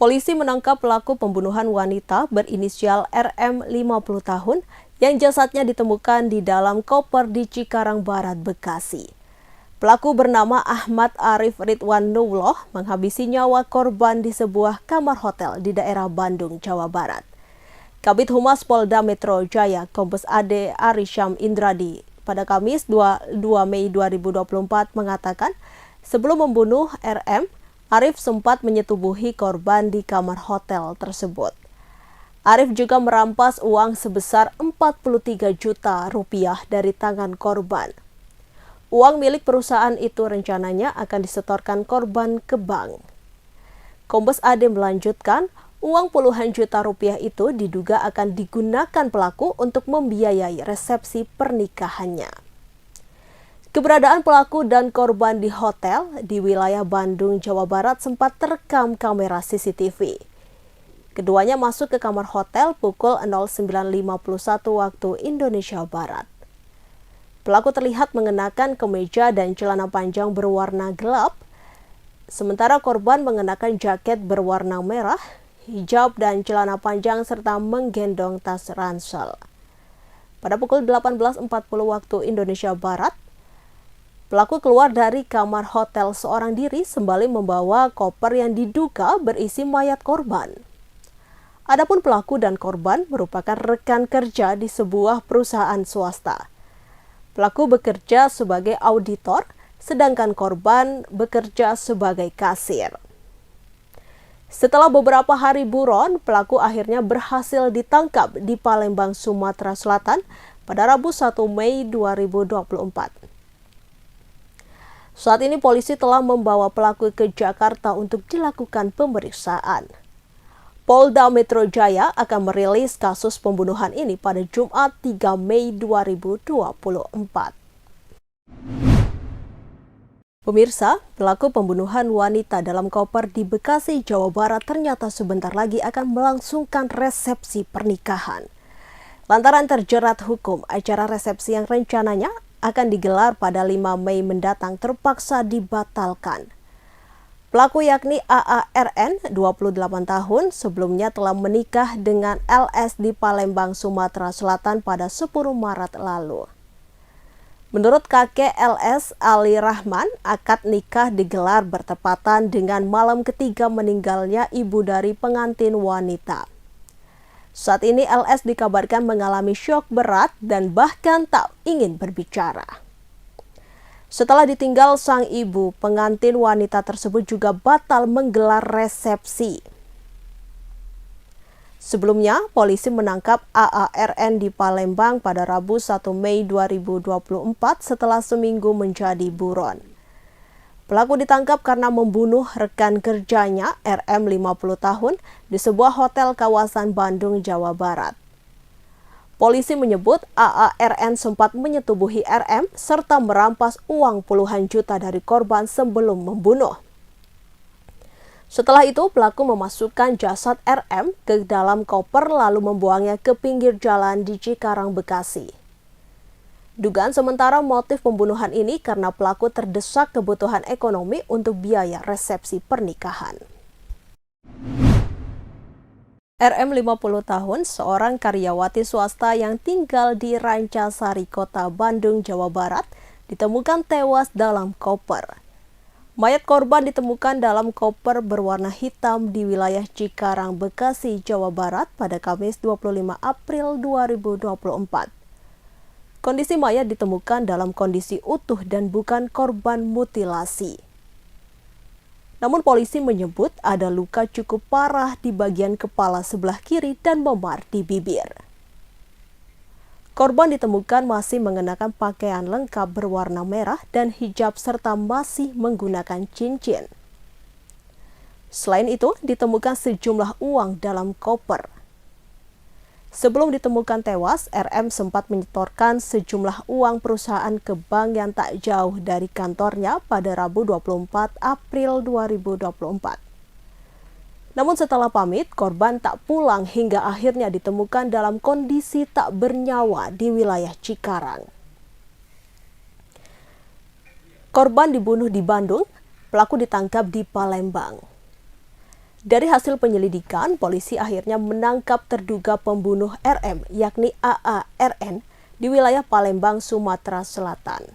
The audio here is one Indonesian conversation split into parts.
Polisi menangkap pelaku pembunuhan wanita berinisial RM 50 tahun yang jasadnya ditemukan di dalam koper di Cikarang Barat, Bekasi. Pelaku bernama Ahmad Arif Ridwanullah menghabisi nyawa korban di sebuah kamar hotel di daerah Bandung, Jawa Barat. Kabid Humas Polda Metro Jaya, Kombes AD Arisyam Indradi, pada Kamis 2 Mei 2024 mengatakan, sebelum membunuh RM, Arif sempat menyetubuhi korban di kamar hotel tersebut. Arif juga merampas uang sebesar 43 juta rupiah dari tangan korban. Uang milik perusahaan itu rencananya akan disetorkan korban ke bank. Kombes AD melanjutkan, uang puluhan juta rupiah itu diduga akan digunakan pelaku untuk membiayai resepsi pernikahannya. Keberadaan pelaku dan korban di hotel di wilayah Bandung, Jawa Barat sempat terekam kamera CCTV. Keduanya masuk ke kamar hotel pukul 09.51 waktu Indonesia Barat. Pelaku terlihat mengenakan kemeja dan celana panjang berwarna gelap, sementara korban mengenakan jaket berwarna merah, hijab dan celana panjang serta menggendong tas ransel. Pada pukul 18.40 waktu Indonesia Barat, pelaku keluar dari kamar hotel seorang diri sembari membawa koper yang diduga berisi mayat korban. Adapun pelaku dan korban merupakan rekan kerja di sebuah perusahaan swasta. Pelaku bekerja sebagai auditor, sedangkan korban bekerja sebagai kasir. Setelah beberapa hari buron, pelaku akhirnya berhasil ditangkap di Palembang, Sumatera Selatan pada Rabu 1 Mei 2024. Saat ini polisi telah membawa pelaku ke Jakarta untuk dilakukan pemeriksaan. Polda Metro Jaya akan merilis kasus pembunuhan ini pada Jumat 3 Mei 2024. Pemirsa, pelaku pembunuhan wanita dalam koper di Bekasi, Jawa Barat ternyata sebentar lagi akan melangsungkan resepsi pernikahan. Lantaran terjerat hukum, acara resepsi yang rencananya akan digelar pada 5 Mei mendatang terpaksa dibatalkan. Pelaku yakni AARN, 28 tahun, sebelumnya telah menikah dengan LS di Palembang, Sumatera Selatan pada 10 Maret lalu. Menurut kakek LS, Ali Rahman, akad nikah digelar bertepatan dengan malam ketiga meninggalnya ibu dari pengantin wanita. Saat ini LS dikabarkan mengalami syok berat dan bahkan tak ingin berbicara. Setelah ditinggal sang ibu, pengantin wanita tersebut juga batal menggelar resepsi. Sebelumnya, polisi menangkap AARN di Palembang pada Rabu 1 Mei 2024 setelah seminggu menjadi buron. Pelaku ditangkap karena membunuh rekan kerjanya RM 50 tahun di sebuah hotel kawasan Bandung, Jawa Barat. Polisi menyebut AARN sempat menyetubuhi RM serta merampas uang puluhan juta dari korban sebelum membunuh. Setelah itu, pelaku memasukkan jasad RM ke dalam koper lalu membuangnya ke pinggir jalan di Cikarang, Bekasi. Dugaan sementara motif pembunuhan ini karena pelaku terdesak kebutuhan ekonomi untuk biaya resepsi pernikahan. RM 50 tahun, seorang karyawati swasta yang tinggal di Rancasari, Kota Bandung, Jawa Barat, ditemukan tewas dalam koper. Mayat korban ditemukan dalam koper berwarna hitam di wilayah Cikarang, Bekasi, Jawa Barat pada Kamis 25 April 2024. Kondisi mayat ditemukan dalam kondisi utuh dan bukan korban mutilasi. Namun polisi menyebut ada luka cukup parah di bagian kepala sebelah kiri dan memar di bibir. Korban ditemukan masih mengenakan pakaian lengkap berwarna merah dan hijab serta masih menggunakan cincin. Selain itu, ditemukan sejumlah uang dalam koper. Sebelum ditemukan tewas, RM sempat menyetorkan sejumlah uang perusahaan ke bank yang tak jauh dari kantornya pada Rabu 24 April 2024. Namun setelah pamit, korban tak pulang hingga akhirnya ditemukan dalam kondisi tak bernyawa di wilayah Cikarang. Korban dibunuh di Bandung, pelaku ditangkap di Palembang. Dari hasil penyelidikan, polisi akhirnya menangkap terduga pembunuh RM, yakni AARN, di wilayah Palembang, Sumatera Selatan.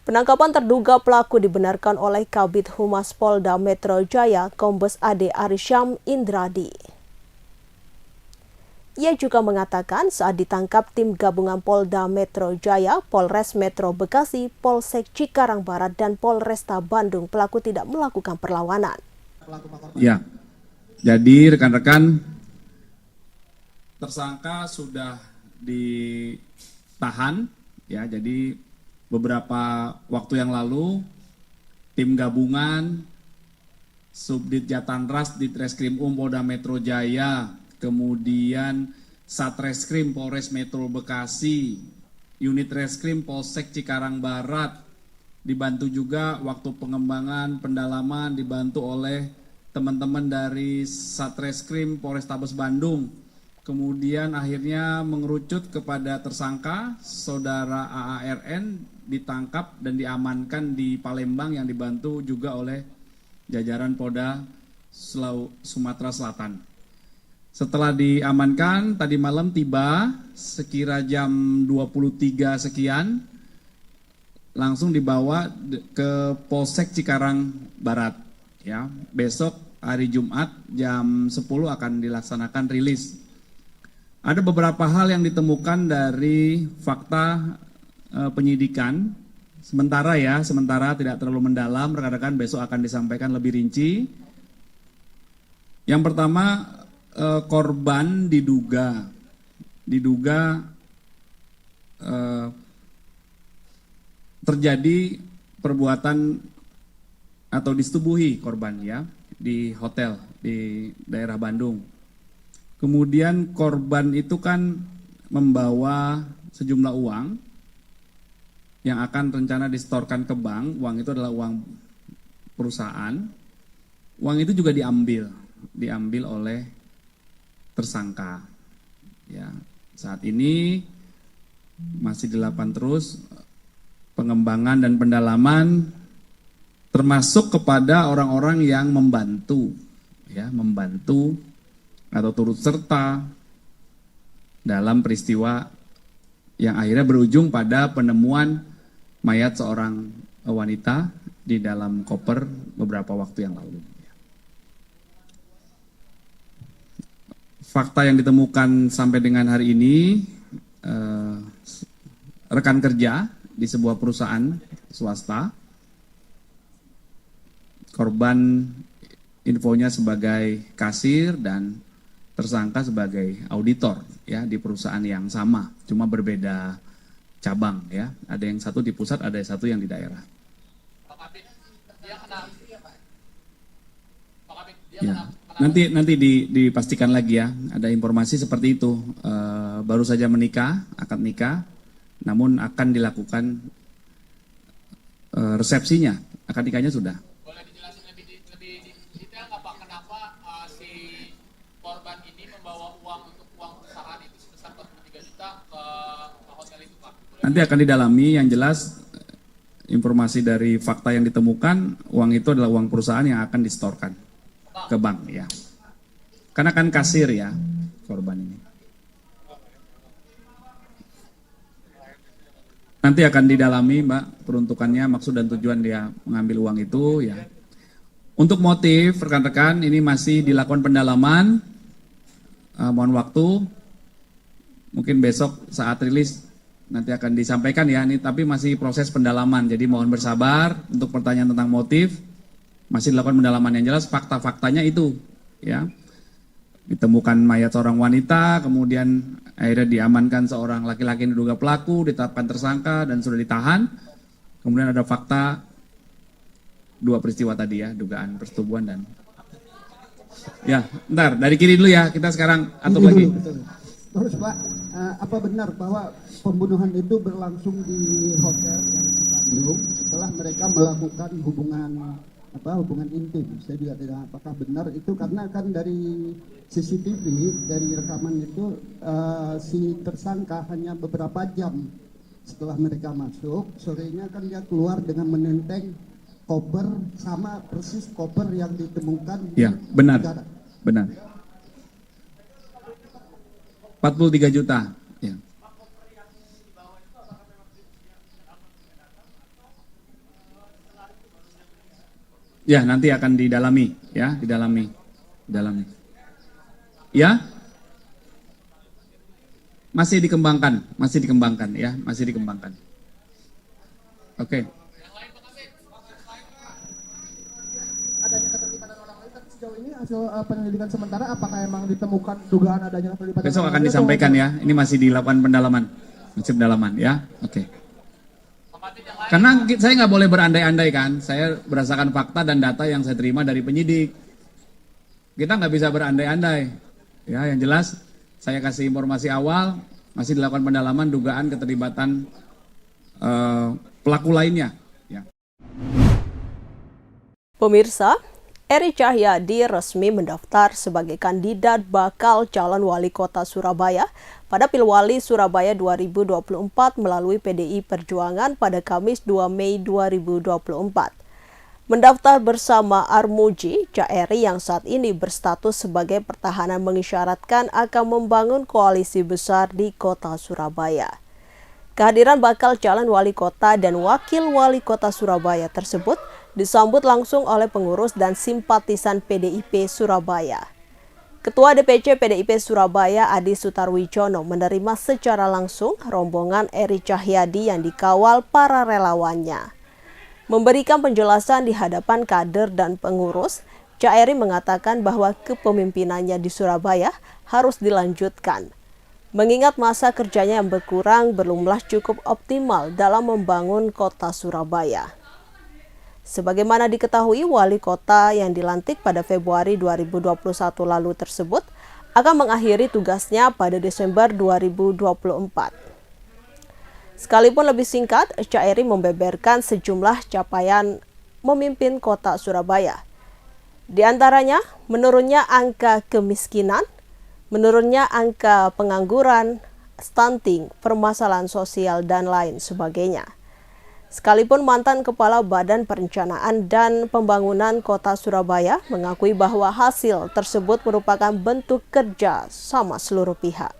Penangkapan terduga pelaku dibenarkan oleh Kabid Humas Polda Metro Jaya, Kombes Ade Arsyam Indradi. Ia juga mengatakan saat ditangkap tim gabungan Polda Metro Jaya, Polres Metro Bekasi, Polsek Cikarang Barat, dan Polresta Bandung, pelaku tidak melakukan perlawanan. Ya, jadi rekan-rekan, tersangka sudah ditahan, ya. Jadi beberapa waktu yang lalu tim gabungan Subdit Jatanras Ditreskrim Polda Metro Jaya, kemudian Satreskrim Polres Metro Bekasi, Unit Reskrim Polsek Cikarang Barat, dibantu juga waktu pengembangan pendalaman dibantu oleh teman-teman dari Satreskrim Polrestabes Bandung. Kemudian akhirnya mengerucut kepada tersangka saudara AARN, ditangkap dan diamankan di Palembang yang dibantu juga oleh jajaran Polda Sumatera Selatan. Setelah diamankan, tadi malam tiba sekira jam 23 sekian, langsung dibawa ke Polsek Cikarang Barat. Ya, besok hari Jumat jam 10 akan dilaksanakan rilis. Ada beberapa hal yang ditemukan dari fakta penyidikan. Sementara tidak terlalu mendalam, rekan-rekan besok akan disampaikan lebih rinci. Yang pertama, korban diduga terjadi perbuatan atau disetubuhi korban, ya, di hotel di daerah Bandung. Kemudian korban itu kan membawa sejumlah uang yang akan rencana disetorkan ke bank. Uang itu adalah uang perusahaan. Uang itu juga diambil oleh tersangka. Ya, saat ini masih dilakukan terus pengembangan dan pendalaman, termasuk kepada orang-orang yang membantu atau turut serta dalam peristiwa yang akhirnya berujung pada penemuan mayat seorang wanita di dalam koper beberapa waktu yang lalu. Fakta yang ditemukan sampai dengan hari ini, rekan kerja di sebuah perusahaan swasta, korban infonya sebagai kasir dan tersangka sebagai auditor, ya, di perusahaan yang sama, cuma berbeda cabang, ya. Ada yang satu di pusat, ada yang satu yang di daerah. Ya, nanti dipastikan lagi, ya. Ada informasi seperti itu. Baru saja menikah, akad nikah, namun akan dilakukan resepsinya. Akad nikahnya sudah. Boleh dijelasin lebih detail nggak Pak, kenapa si korban ini membawa uang untuk uang perusahaan itu sebesar 43 juta ke hotel itu, Pak? Nanti akan didalami. Yang jelas informasi dari fakta yang ditemukan, uang itu adalah uang perusahaan yang akan disetorkan ke bank, ya. Karena kan kasir, ya, korban ini. Nanti akan didalami, Mbak, peruntukannya, maksud dan tujuan dia mengambil uang itu, ya. Untuk motif, rekan-rekan, ini masih dilakukan pendalaman. Mohon waktu, mungkin besok saat rilis nanti akan disampaikan, ya. Ini tapi masih proses pendalaman, jadi mohon bersabar untuk pertanyaan tentang motif. Masih dilakukan pendalaman. Yang jelas fakta-faktanya itu, ya. Ditemukan mayat seorang wanita, kemudian akhirnya diamankan seorang laki-laki yang diduga pelaku, ditetapkan tersangka dan sudah ditahan. Kemudian ada fakta dua peristiwa tadi, ya, dugaan persetubuhan dan ya, bentar, dari kiri dulu, ya, kita sekarang atur lagi. Terus Pak, apa benar bahwa pembunuhan itu berlangsung di hotel yang di Bandung setelah mereka melakukan hubungan intim? Saya juga tidak apakah benar itu, karena kan dari CCTV, dari rekaman itu si tersangka hanya beberapa jam setelah mereka masuk, sorenya kan dia keluar dengan menenteng koper sama persis koper yang ditemukan Ya, di benar. negara. Benar. 43 juta. Ya. Ya, nanti akan didalami, ya, didalami. Ya. Masih dikembangkan, ya, masih dikembangkan. Oke. Adanya keterlibatan orang lain, tapi sejauh ini hasil penyelidikan sementara apakah emang ditemukan dugaan adanya keterlibatan Besok orang akan lain disampaikan ya. Ini masih dilakukan pendalaman. Masih pendalaman ya. Oke. Karena saya nggak boleh berandai-andai kan. Saya berdasarkan fakta dan data yang saya terima dari penyidik. Kita nggak bisa berandai-andai. Ya, yang jelas saya kasih informasi awal, masih dilakukan pendalaman dugaan keterlibatan pelaku lainnya. Ya. Pemirsa, Eri Cahyadi resmi mendaftar sebagai kandidat bakal calon wali kota Surabaya pada Pilwali Surabaya 2024 melalui PDI Perjuangan pada Kamis 2 Mei 2024. Mendaftar bersama Armuji, Eri yang saat ini berstatus sebagai pertahanan mengisyaratkan akan membangun koalisi besar di kota Surabaya. Kehadiran bakal calon wali kota dan wakil wali kota Surabaya tersebut disambut langsung oleh pengurus dan simpatisan PDIP Surabaya. Ketua DPC PDIP Surabaya Adi Sutarwijono menerima secara langsung rombongan Eri Cahyadi yang dikawal para relawannya. Memberikan penjelasan di hadapan kader dan pengurus, Eri mengatakan bahwa kepemimpinannya di Surabaya harus dilanjutkan. Mengingat masa kerjanya yang berkurang belumlah cukup optimal dalam membangun kota Surabaya. Sebagaimana diketahui, wali kota yang dilantik pada Februari 2021 lalu tersebut akan mengakhiri tugasnya pada Desember 2024. Sekalipun lebih singkat, Eri membeberkan sejumlah capaian memimpin kota Surabaya. Di antaranya, menurunnya angka kemiskinan, menurunnya angka pengangguran, stunting, permasalahan sosial, dan lain sebagainya. Sekalipun mantan Kepala Badan Perencanaan dan Pembangunan Kota Surabaya mengakui bahwa hasil tersebut merupakan bentuk kerja sama seluruh pihak.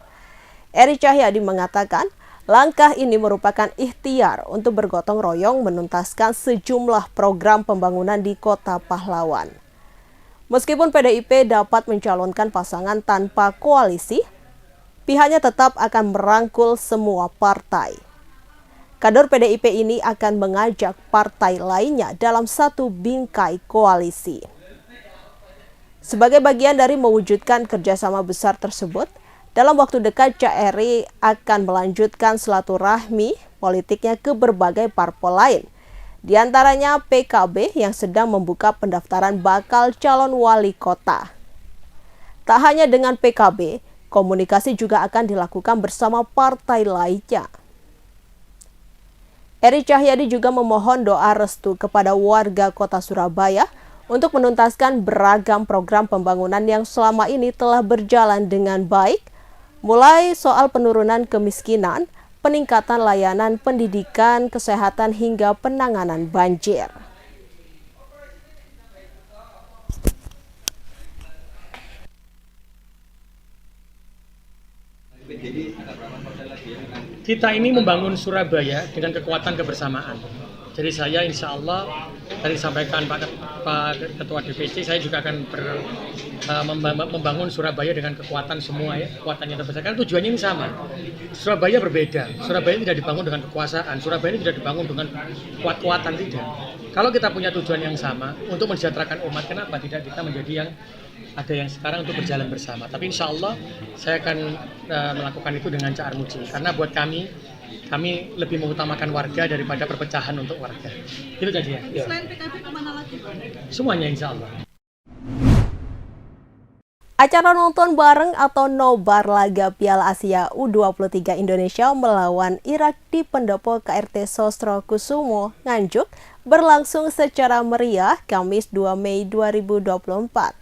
Eri Cahyadi mengatakan, langkah ini merupakan ikhtiar untuk bergotong royong menuntaskan sejumlah program pembangunan di Kota Pahlawan. Meskipun PDIP dapat mencalonkan pasangan tanpa koalisi, pihaknya tetap akan merangkul semua partai. Kader PDIP ini akan mengajak partai lainnya dalam satu bingkai koalisi. Sebagai bagian dari mewujudkan kerjasama besar tersebut, dalam waktu dekat Eri akan melanjutkan silaturahmi politiknya ke berbagai parpol lain. Di antaranya PKB yang sedang membuka pendaftaran bakal calon wali kota. Tak hanya dengan PKB, komunikasi juga akan dilakukan bersama partai lainnya. Eri Cahyadi juga memohon doa restu kepada warga kota Surabaya untuk menuntaskan beragam program pembangunan yang selama ini telah berjalan dengan baik, mulai soal penurunan kemiskinan, peningkatan layanan pendidikan, kesehatan, hingga penanganan banjir. Kita ini membangun Surabaya dengan kekuatan kebersamaan. Jadi saya insya Allah, tadi sampaikan Pak Ketua DPC, saya juga akan membangun Surabaya dengan kekuatan semua ya, kekuatan yang terbesar. Karena tujuannya ini sama. Surabaya berbeda. Surabaya tidak dibangun dengan kekuasaan. Surabaya tidak dibangun dengan kuat-kuatan, tidak. Kalau kita punya tujuan yang sama untuk mensejahterakan umat, kenapa tidak kita menjadi yang ada yang sekarang untuk berjalan bersama. Tapi insya Allah saya akan melakukan itu dengan Cak Armuji. Karena buat kami lebih mengutamakan warga daripada perpecahan untuk warga. Itu jadi ya. Selain PKB kemana lagi? Semuanya insya Allah. Acara nonton bareng atau nobar laga Piala Asia U23 Indonesia melawan Irak di pendopo KRT Sosro Kusumo, Nganjuk berlangsung secara meriah Kamis 2 Mei 2024.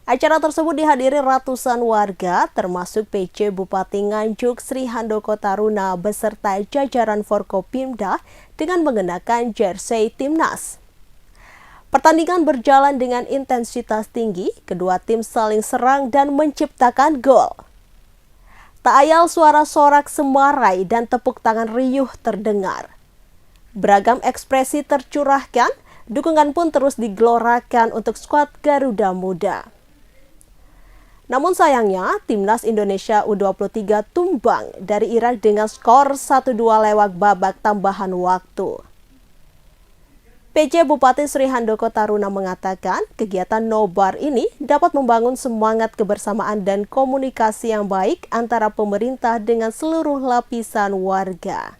Acara tersebut dihadiri ratusan warga termasuk PJ Bupati Nganjuk Sri Handoko Taruna beserta jajaran Forkopimda dengan mengenakan jersey timnas. Pertandingan berjalan dengan intensitas tinggi, kedua tim saling serang dan menciptakan gol. Tak ayal suara sorak semarai dan tepuk tangan riuh terdengar. Beragam ekspresi tercurahkan, dukungan pun terus digelorakan untuk skuad Garuda Muda. Namun sayangnya, Timnas Indonesia U23 tumbang dari Irak dengan skor 1-2 lewat babak tambahan waktu. PJ Bupati Sri Handoko Taruna mengatakan kegiatan nobar ini dapat membangun semangat kebersamaan dan komunikasi yang baik antara pemerintah dengan seluruh lapisan warga.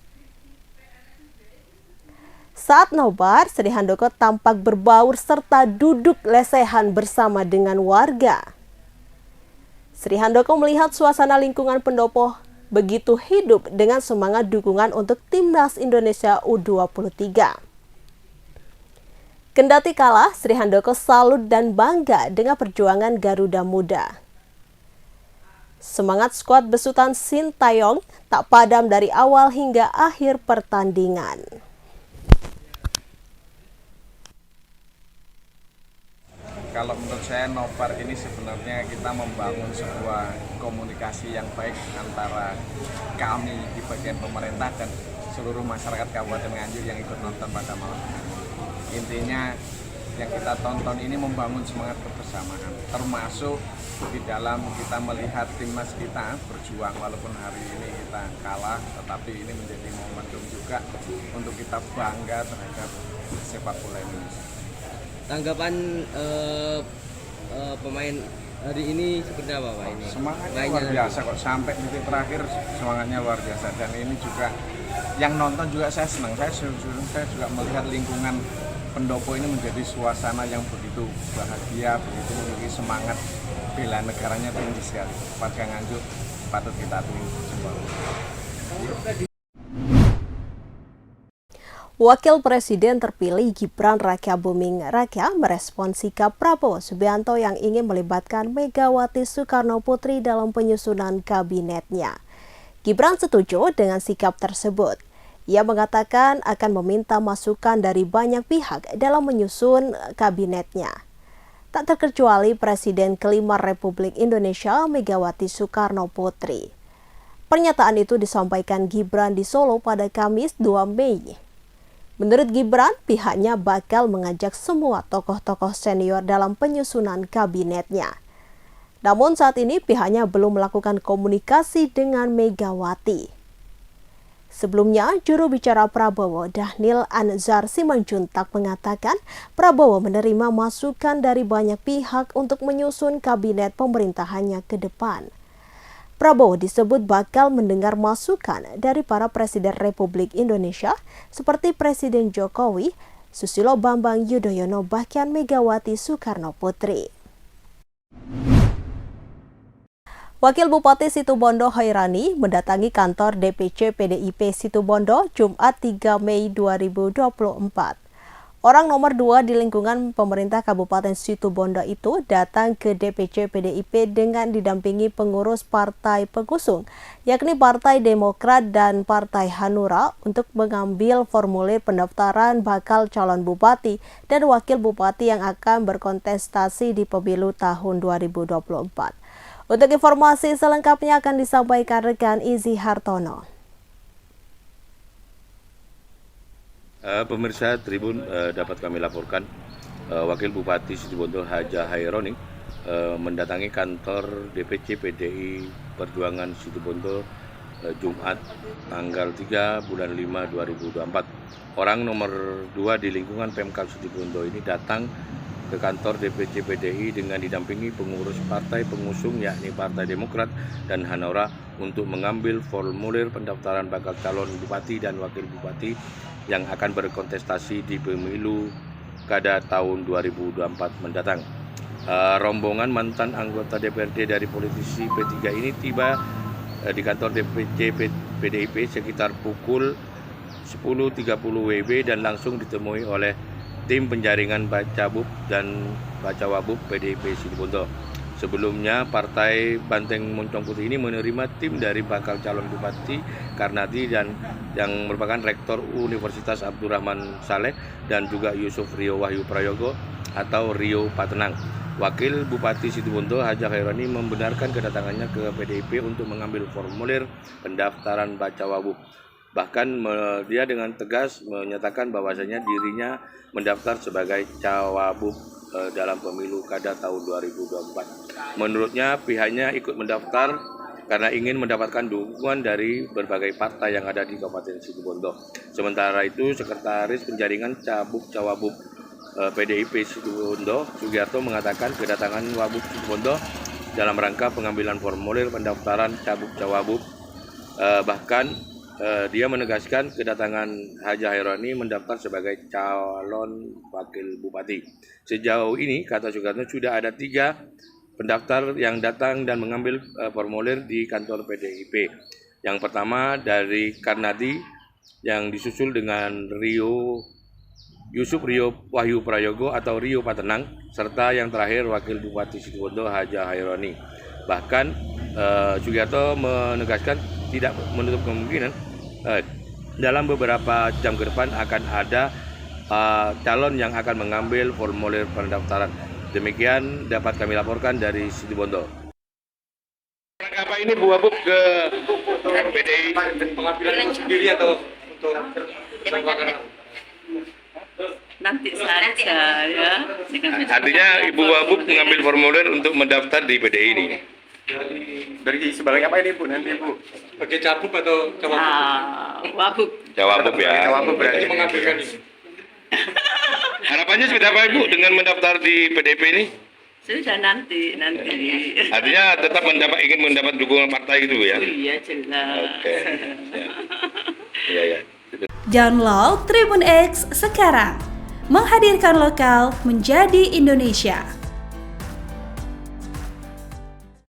Saat nobar, Sri Handoko tampak berbaur serta duduk lesehan bersama dengan warga. Sri Handoko melihat suasana lingkungan pendopo begitu hidup dengan semangat dukungan untuk Timnas Indonesia U23. Kendati kalah, Sri Handoko salut dan bangga dengan perjuangan Garuda Muda. Semangat skuad besutan Sintayong tak padam dari awal hingga akhir pertandingan. Kalau menurut saya nobar ini sebenarnya kita membangun sebuah komunikasi yang baik antara kami di bagian pemerintah dan seluruh masyarakat Kabupaten Nganjuk yang ikut nonton pada malam hari. Intinya yang kita tonton ini membangun semangat kebersamaan, termasuk di dalam kita melihat timnas kita berjuang walaupun hari ini kita kalah, tetapi ini menjadi momentum juga untuk kita bangga terhadap sepak bola Indonesia. Tanggapan pemain hari ini seperti apa Pak ini? Semangatnya luar biasa kok, sampai titik terakhir semangatnya luar biasa, dan ini juga yang nonton juga saya senang, saya juga melihat lingkungan pendopo ini menjadi suasana yang begitu bahagia, begitu memiliki semangat bela negaranya tinggi sekali. Warga Nganjuk patut kita akui semua. Wakil Presiden terpilih Gibran Raka Buming Raka merespon sikap Prabowo Subianto yang ingin melibatkan Megawati Soekarno Putri dalam penyusunan kabinetnya. Gibran setuju dengan sikap tersebut. Ia mengatakan akan meminta masukan dari banyak pihak dalam menyusun kabinetnya. Tak terkecuali Presiden kelima Republik Indonesia Megawati Soekarno Putri. Pernyataan itu disampaikan Gibran di Solo pada Kamis 2 Mei. Menurut Gibran, pihaknya bakal mengajak semua tokoh-tokoh senior dalam penyusunan kabinetnya. Namun saat ini pihaknya belum melakukan komunikasi dengan Megawati. Sebelumnya, juru bicara Prabowo, Dhanil Anzar Simanjuntak mengatakan Prabowo menerima masukan dari banyak pihak untuk menyusun kabinet pemerintahannya ke depan. Prabowo disebut bakal mendengar masukan dari para Presiden Republik Indonesia seperti Presiden Jokowi, Susilo Bambang Yudhoyono, bahkan Megawati Soekarno Putri. Wakil Bupati Situbondo Hairani mendatangi kantor DPC PDIP Situbondo Jumat 3 Mei 2024. Orang nomor 2 di lingkungan pemerintah Kabupaten Situbondo itu datang ke DPC PDIP dengan didampingi pengurus partai pengusung, yakni Partai Demokrat dan Partai Hanura untuk mengambil formulir pendaftaran bakal calon bupati dan wakil bupati yang akan berkontestasi di pemilu tahun 2024. Untuk informasi selengkapnya akan disampaikan rekan Izzy Hartono. Pemirsa Tribun, dapat kami laporkan Wakil Bupati Situbondo Haja Haironi mendatangi kantor DPC PDI Perjuangan Situbondo Jumat tanggal 3 bulan 5 2024. Orang nomor 2 di lingkungan Pemkab Situbondo ini datang ke kantor DPC PDI dengan didampingi pengurus partai pengusung yakni Partai Demokrat dan Hanura untuk mengambil formulir pendaftaran bakal calon bupati dan wakil bupati yang akan berkontestasi di pemilu kada tahun 2024 mendatang. Rombongan mantan anggota DPRD dari politisi P3 ini tiba di kantor DPC PDIP sekitar pukul 10.30 WIB dan langsung ditemui oleh tim penjaringan Bacabub dan Bacawabub PDIP Situbondo. Sebelumnya, Partai Banteng Moncong Putih ini menerima tim dari bakal calon Bupati Karnadi dan yang merupakan Rektor Universitas Abdurrahman Saleh dan juga Yusuf Rio Wahyu Prayogo atau Rio Patenang. Wakil Bupati Situbondo Haja Khaironi membenarkan kedatangannya ke PDIP untuk mengambil formulir pendaftaran Bacawabub. Bahkan dia dengan tegas menyatakan bahwasanya dirinya mendaftar sebagai Cawabub dalam pemilu kada tahun 2024. Menurutnya pihaknya ikut mendaftar karena ingin mendapatkan dukungan dari berbagai partai yang ada di Kabupaten Situbondo. Sementara itu, Sekretaris Penjaringan Cabuk Cawabub PDIP Situbondo Sugiarto mengatakan kedatangan Wabub Situbondo dalam rangka pengambilan formulir pendaftaran Cabuk Cawabub. Bahkan dia menegaskan kedatangan Haja Khaironi mendaftar sebagai calon wakil bupati. Sejauh ini, kata Sugiarto, sudah ada 3 pendaftar yang datang dan mengambil formulir di kantor PDIP. Yang pertama dari Karnadi yang disusul dengan Yusuf Rio Wahyu Prayogo atau Rio Patenang, serta yang terakhir Wakil Bupati Situbondo Haja Khaironi. Bahkan Sugiarto menegaskan tidak menutup kemungkinan dalam beberapa jam ke depan akan ada calon yang akan mengambil formulir pendaftaran. Demikian dapat kami laporkan dari Situbondo. Apa ini Bu Wabub ke PDI pengambilan sendiri atau untuk nanti saja ya. Artinya Ibu Wabub mengambil formulir untuk mendaftar di PDI ini. Dari sebagai apa ini Bu nanti Bu? Sebagai cabub atau cawabub? Wabub. Cawabub ya. Cawabub berarti mengambilkan ini. Harapannya seperti apa Ibu dengan mendaftar di PDIP ini? Sudah nanti. Artinya tetap ingin mendapat dukungan partai gitu Bu ya? Iya jelas. Oke. Iya. Download Tribun X sekarang. Menghadirkan lokal menjadi Indonesia.